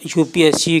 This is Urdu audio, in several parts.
UPSC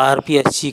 RPSC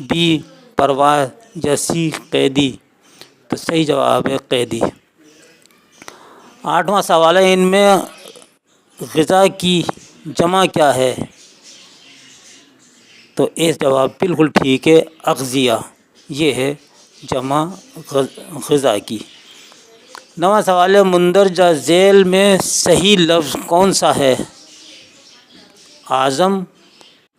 بی پرواز یا سی قیدی؟ تو صحیح جواب ہے قیدی۔ 8واں سوال ہے، ان میں غذا کی جمع کیا ہے؟ تو اس جواب بالکل ٹھیک ہے، اغذیہ، یہ ہے جمع غذا کی۔ 9واں سوال ہے، مندرجہ ذیل میں صحیح لفظ کون سا ہے؟ اعظم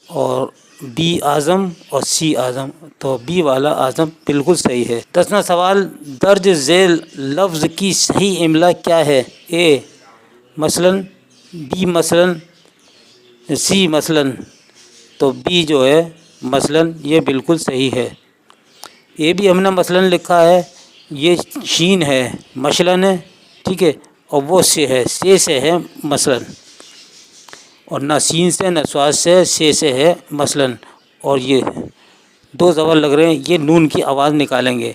اور بی اعظم اور سی اعظم، تو بی والا اعظم بالکل صحیح ہے۔ 10واں سوال، درج ذیل لفظ کی صحیح املا کیا ہے؟ اے مثلاً، بی مثلاً، سی مثلاً، تو بی جو ہے مثلاً یہ بالکل صحیح ہے۔ اے بھی ہم نے مثلاً لکھا ہے، یہ شین ہے، مثلاً ہے، ٹھیک ہے، اور وہ سے ہے، سے ہے مثلاً، اور نہ سین سے نہ سواد سے ہے مثلاً، اور یہ دو زبر لگ رہے ہیں، یہ نون کی آواز نکالیں گے۔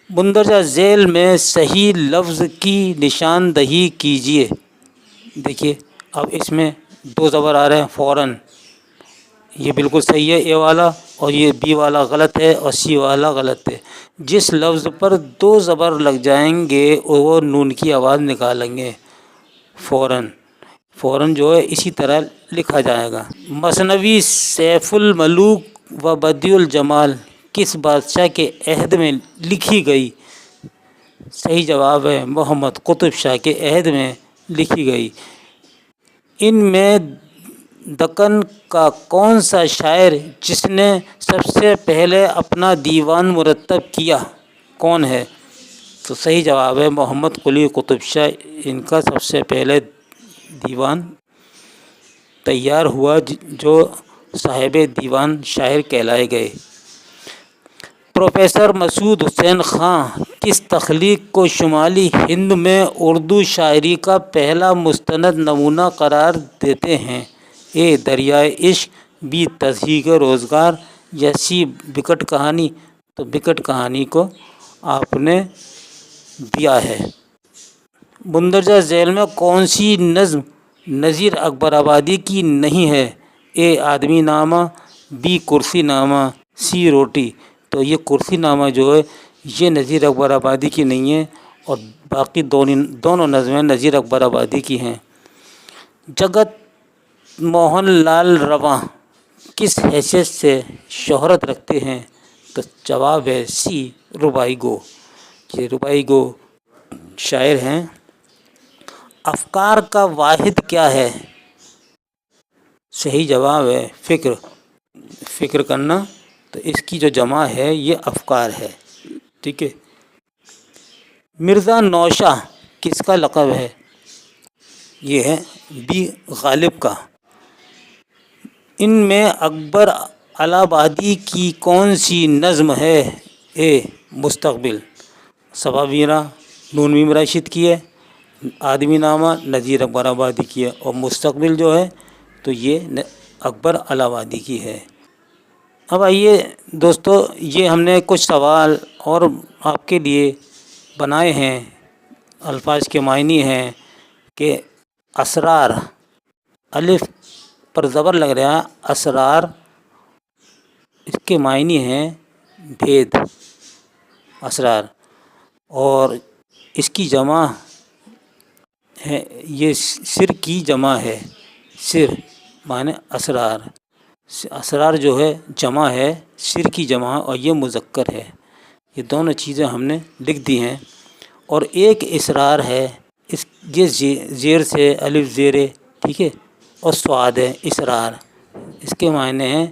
مندرجہ ذیل میں صحیح لفظ کی نشاندہی کیجیے۔ دیکھیے اب اس میں دو زبر آ رہے ہیں فوراً، یہ بالکل صحیح ہے اے والا، اور یہ بی والا غلط ہے اور سی والا غلط ہے۔ جس لفظ پر دو زبر لگ جائیں گے وہ نون کی آواز نکالیں گے فوراً جو ہے اسی طرح لکھا جائے گا۔ مثنوی سیف الملوک و بدیع الجمال کس بادشاہ کے عہد میں لکھی گئی؟ صحیح جواب ہے محمد قطب شاہ کے عہد میں لکھی گئی۔ ان میں دکن کا کون سا شاعر جس نے سب سے پہلے اپنا دیوان مرتب کیا کون ہے؟ تو صحیح جواب ہے محمد قلی قطب شاہ، ان کا سب سے پہلے دیوان تیار ہوا جو صاحب دیوان شاعر کہلائے گئے۔ پروفیسر مسعود حسین خان کس تخلیق کو شمالی ہند میں اردو شاعری کا پہلا مستند نمونہ قرار دیتے ہیں؟ اے دریائے عشق، بی تضحیک روزگار، یا سی بکٹ کہانی؟ تو بکٹ کہانی کو آپ نے دیا ہے۔ مندرجہ ذیل میں کون سی نظم نذیر اکبر آبادی کی نہیں ہے؟ اے آدمی نامہ، بی کرسی نامہ، سی روٹی؟ تو یہ کرسی نامہ جو ہے یہ نذیر اکبر آبادی کی نہیں ہے، اور باقی دونوں نظمیں نذیر اکبر آبادی کی ہیں۔ جگت موہن لال رواں کس حیثیت سے شہرت رکھتے ہیں؟ تو جواب ہے سی ربائی گو، یہ ربائی گو شاعر ہیں۔ افکار کا واحد کیا ہے؟ صحیح جواب ہے فکر کرنا، تو اس کی جو جمع ہے یہ افکار ہے، ٹھیک ہے۔ مرزا نوشہ کس کا لقب ہے؟ یہ ہے بی غالب کا۔ ان میں اکبر الہآبادی کی کون سی نظم ہے؟ اے مستقبل، صبا میرا نون میم راشد کی ہے، آدمی نامہ نذیر اکبر آبادی کی ہے، اور مستقبل جو ہے تو یہ اکبر الہآبادی کی ہے۔ اب آئیے دوستو، یہ ہم نے کچھ سوال اور آپ کے لیے بنائے ہیں، الفاظ کے معنی ہیں کہ اسرار، الف پر زبر لگ رہا ہے، اسرار، اس کے معنی ہیں بھید، اسرار، اور اس کی جمع ہے، یہ سر کی جمع ہے، سر معنی اسرار، اسرار جو ہے جمع ہے، سر کی جمع، اور یہ مذکر ہے۔ یہ دونوں چیزیں ہم نے لکھ دی ہیں۔ اور ایک اسرار ہے، یہ زیر سے الف زیر، ٹھیک ہے، اور سواد ہے اسرار، اس کے معنی ہیں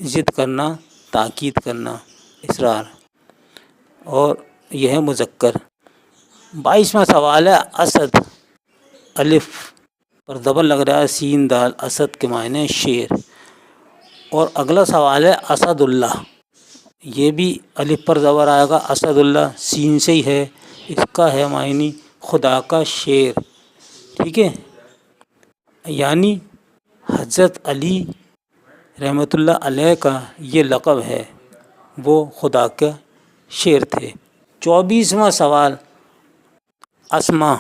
ضد کرنا، تاکید کرنا، اسرار، اور یہ ہے مذکر۔ 22واں سوال ہے، اسد، الف پر زبر لگ رہا ہے، سین دال، اسد کے معنی شیر۔ اور اگلا سوال ہے اسد اللہ، یہ بھی الف پر زبر آئے گا، اسد اللہ سین سے ہی ہے، اس کا ہے معنی خدا کا شیر، ٹھیک ہے، یعنی حضرت علی رحمۃ اللہ علیہ کا یہ لقب ہے، وہ خدا کا شیر تھے۔ 24واں سوال، اسما،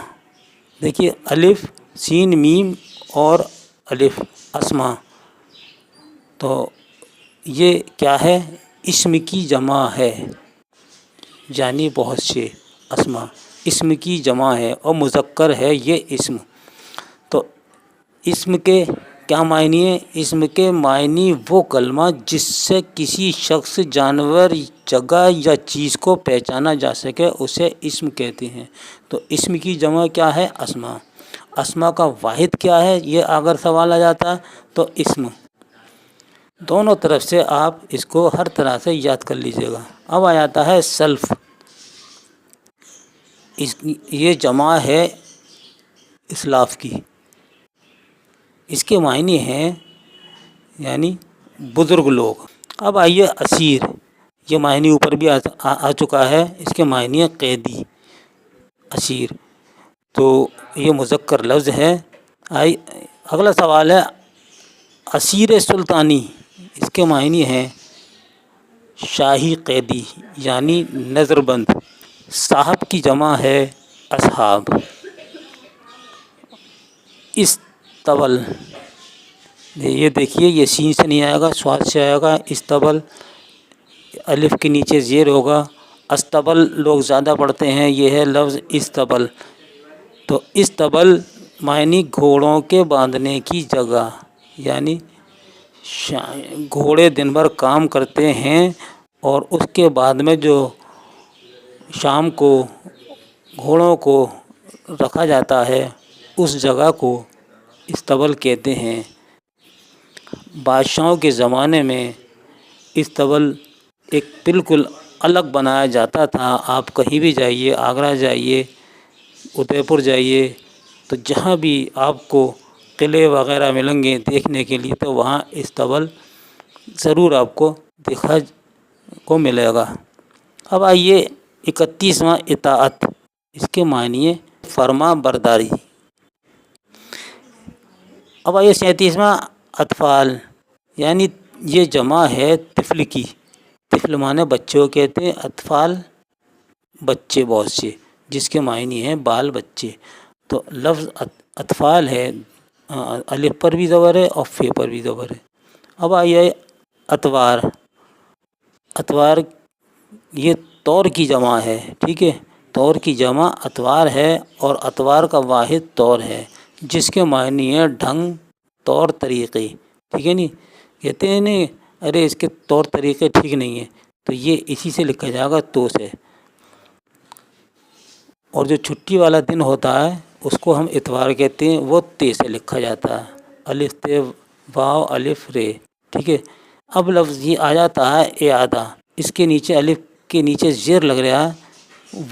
دیکھیے الف سین میم اور الف، اسما، تو یہ کیا ہے؟ اسم کی جمع ہے، یعنی بہت سے اسما اسم کی جمع ہے اور مذکر ہے یہ اسم۔ تو اسم کے کیا معنی ہے؟ اسم کے معنی وہ کلمہ جس سے کسی شخص، جانور، جگہ یا چیز کو پہچانا جا سکے اسے اسم کہتے ہیں۔ تو اسم کی جمع کیا ہے؟ اسما۔ اسما کا واحد کیا ہے؟ یہ اگر سوال آ جاتا ہے تو اسم۔ دونوں طرف سے آپ اس کو ہر طرح سے یاد کر لیجئے گا۔ اب آ جاتا ہے سلف۔ یہ جمع ہے اسلاف کی۔ اس کے معنی ہیں یعنی بزرگ لوگ۔ اب آئیے اسیر۔ یہ معنی اوپر بھی آ چکا ہے، اس کے معنی ہے قیدی، اسیر۔ تو یہ مذکر لفظ ہے۔ اگلا سوال ہے اسیر سلطانی۔ اس کے معنی ہیں شاہی قیدی یعنی نظر بند۔ صاحب کی جمع ہے اصحاب۔ استبل، یہ دیکھیے یہ سین سے نہیں آئے گا، سواد سے آئے گا۔ استبل، الف کے نیچے زیر ہوگا۔ استبل لوگ زیادہ پڑھتے ہیں، یہ ہے لفظ استبل۔ تو استبل معنی گھوڑوں کے باندھنے کی جگہ، یعنی گھوڑے دن بھر کام کرتے ہیں اور اس کے بعد میں جو شام کو گھوڑوں کو رکھا جاتا ہے اس جگہ کو استبل کہتے ہیں۔ بادشاہوں کے زمانے میں استبل ایک بالکل الگ بنایا جاتا تھا۔ آپ کہیں بھی جائیے، آگرہ جائیے، ادے پور جائیے، تو جہاں بھی آپ کو قلعے وغیرہ ملیں گے دیکھنے کے لیے تو وہاں استبل ضرور آپ کو دیکھا کو ملے گا۔ اب آئیے 31واں اطاعت۔ اس کے معنی ہے فرما برداری۔ اب آئیے 37واں اطفال، یعنی یہ جمع ہے طفل کی۔ طفل معنی بچوں کہتے ہیں، اطفال بچے بہت سے، جس کے معنی ہیں بال بچے۔ تو لفظ اطفال ہے، الف پر بھی زبر ہے اور فے پر بھی زبر ہے۔ اب آئیے اتوار۔ اتوار یہ طور کی جمع ہے، ٹھیک ہے، طور کی جمع اتوار ہے اور اتوار کا واحد طور ہے، جس کے معنی ہے ڈھنگ، طور طریقے، ٹھیک ہے نہیں؟ کہتے ہیں نہیں ارے اس کے طور طریقے ٹھیک نہیں ہیں، تو یہ اسی سے لکھا جائے گا تو سے۔ اور جو چھٹی والا دن ہوتا ہے اس کو ہم اتوار کہتے ہیں، وہ تے سے لکھا جاتا ہے، الف تے واو الف رے، ٹھیک ہے۔ اب لفظ یہ آ جاتا ہے اعادہ۔ اس کے نیچے الف کے نیچے زیر لگ رہا ہے،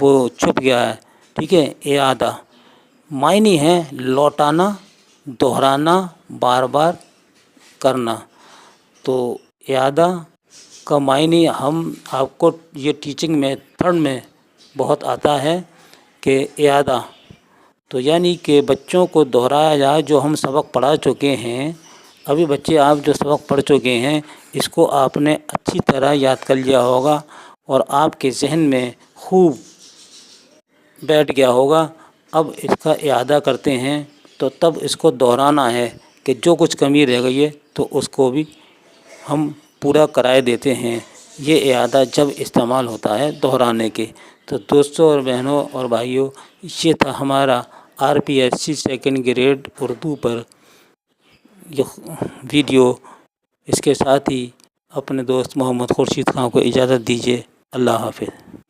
وہ چھپ گیا ہے، ٹھیک ہے۔ اعادہ معنی ہے لوٹانا، دہرانا، بار بار کرنا۔ تو اعادہ کا معنی ہم آپ کو یہ ٹیچنگ میتھڈ میں بہت آتا ہے کہ اعادہ تو یعنی کہ بچوں کو دہرایا جائے جو ہم سبق پڑھا چکے ہیں۔ ابھی بچے آپ جو سبق پڑھ چکے ہیں اس کو آپ نے اچھی طرح یاد کر لیا ہوگا اور آپ کے ذہن میں خوب بیٹھ گیا ہوگا۔ اب اس کا اعادہ کرتے ہیں تو تب اس کو دہرانا ہے کہ جو کچھ کمی رہ گئی ہے تو اس کو بھی ہم پورا کرائے دیتے ہیں۔ یہ اعادہ جب استعمال ہوتا ہے دہرانے کے۔ تو دوستوں اور بہنوں اور بھائیوں، یہ تھا ہمارا RPSC سیکنڈ گریڈ اردو پر یہ ویڈیو۔ اس کے ساتھ ہی اپنے دوست محمد خورشید خان کو اجازت دیجیے۔ اللہ حافظ۔